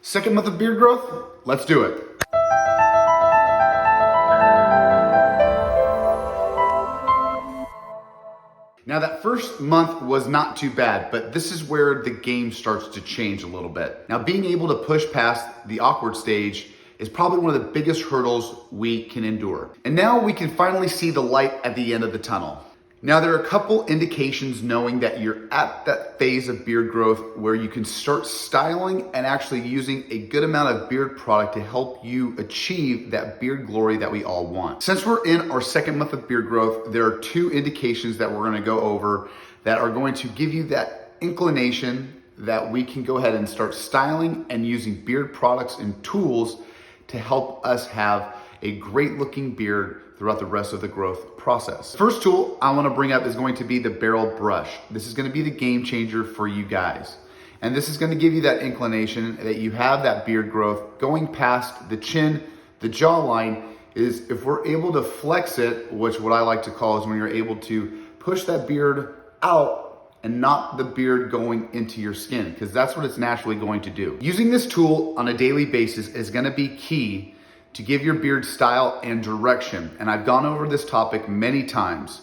Second month of beard growth, let's do it. Now that first month was not too bad, but this is where the game starts to change a little bit. Now being able to push past the awkward stage is probably one of the biggest hurdles we can endure. And now we can finally see the light at the end of the tunnel. Now there are a couple indications knowing that you're at that phase of beard growth where you can start styling and actually using a good amount of beard product to help you achieve that beard glory that we all want. Since we're in our second month of beard growth, there are two indications that we're gonna go over that are going to give you that inclination that we can go ahead and start styling and using beard products and tools to help us have a great looking beard throughout the rest of the growth process. First tool I wanna bring up is going to be the barrel brush. This is gonna be the game changer for you guys. And this is gonna give you that inclination that you have that beard growth going past the chin, the jawline, is if we're able to flex it, which what I like to call is when you're able to push that beard out and not the beard going into your skin, because that's what it's naturally going to do. Using this tool on a daily basis is gonna be key to give your beard style and direction. And I've gone over this topic many times.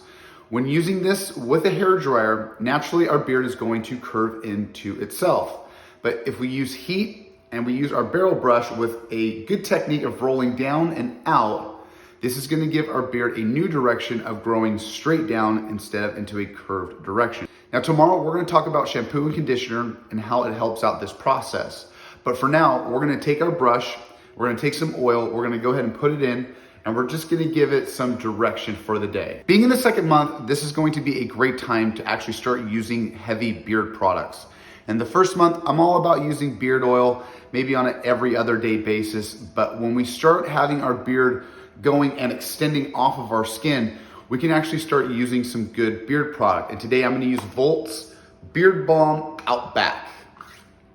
When using this with a hair dryer, naturally our beard is going to curve into itself. But if we use heat and we use our barrel brush with a good technique of rolling down and out, this is gonna give our beard a new direction of growing straight down instead of into a curved direction. Now tomorrow we're gonna talk about shampoo and conditioner and how it helps out this process. But for now, we're gonna take our brush, we're gonna take some oil, we're gonna go ahead and put it in, and we're just gonna give it some direction for the day. Being in the second month, this is going to be a great time to actually start using heavy beard products. And the first month, I'm all about using beard oil, maybe on an every other day basis, but when we start having our beard going and extending off of our skin, we can actually start using some good beard product. And today I'm gonna use Volt's Beard Balm Outback.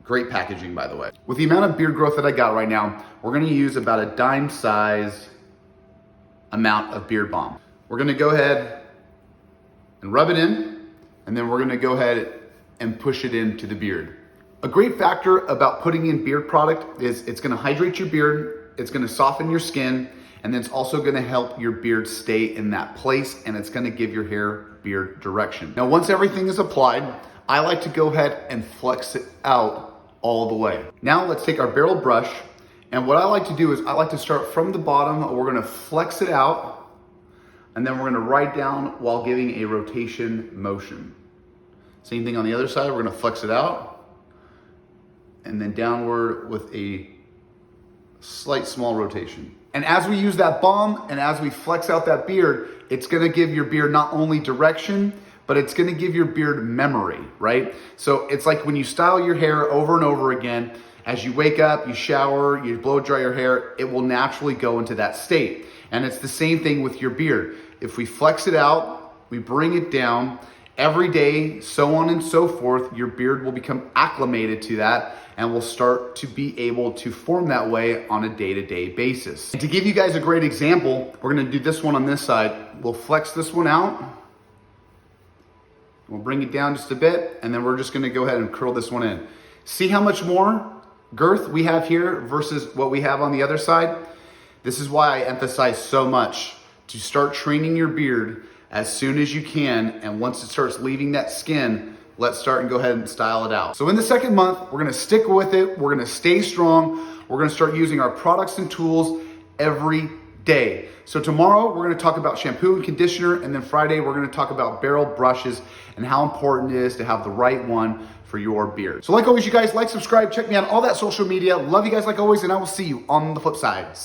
Great packaging, by the way. With the amount of beard growth that I got right now, we're gonna use about a dime size amount of beard balm. We're gonna go ahead and rub it in, and then we're gonna go ahead and push it into the beard. A great factor about putting in beard product is it's gonna hydrate your beard, it's gonna soften your skin, and then it's also gonna help your beard stay in that place, and it's gonna give your hair beard direction. Now, once everything is applied, I like to go ahead and flex it out all the way. Now let's take our barrel brush, and what I like to do is I like to start from the bottom. We're gonna flex it out, and then we're gonna ride down while giving a rotation motion. Same thing on the other side, we're gonna flex it out, and then downward with a slight small rotation. And as we use that balm, and as we flex out that beard, it's gonna give your beard not only direction, but it's gonna give your beard memory, right? So it's like when you style your hair over and over again, as you wake up, you shower, you blow dry your hair, it will naturally go into that state. And it's the same thing with your beard. If we flex it out, we bring it down every day, so on and so forth, your beard will become acclimated to that and will start to be able to form that way on a day-to-day basis. And to give you guys a great example, we're gonna do this one on this side. We'll flex this one out. We'll bring it down just a bit, and then we're just gonna go ahead and curl this one in. See how much more girth we have here versus what we have on the other side? This is why I emphasize so much to start training your beard as soon as you can, and once it starts leaving that skin, let's start and go ahead and style it out. So in the second month, we're gonna stick with it, we're gonna stay strong, we're gonna start using our products and tools every day. So tomorrow we're gonna talk about shampoo and conditioner, and then Friday we're gonna talk about barrel brushes and how important it is to have the right one for your beard. So like always, you guys, like, subscribe, check me out on all that social media. Love you guys like always, and I will see you on the flip side.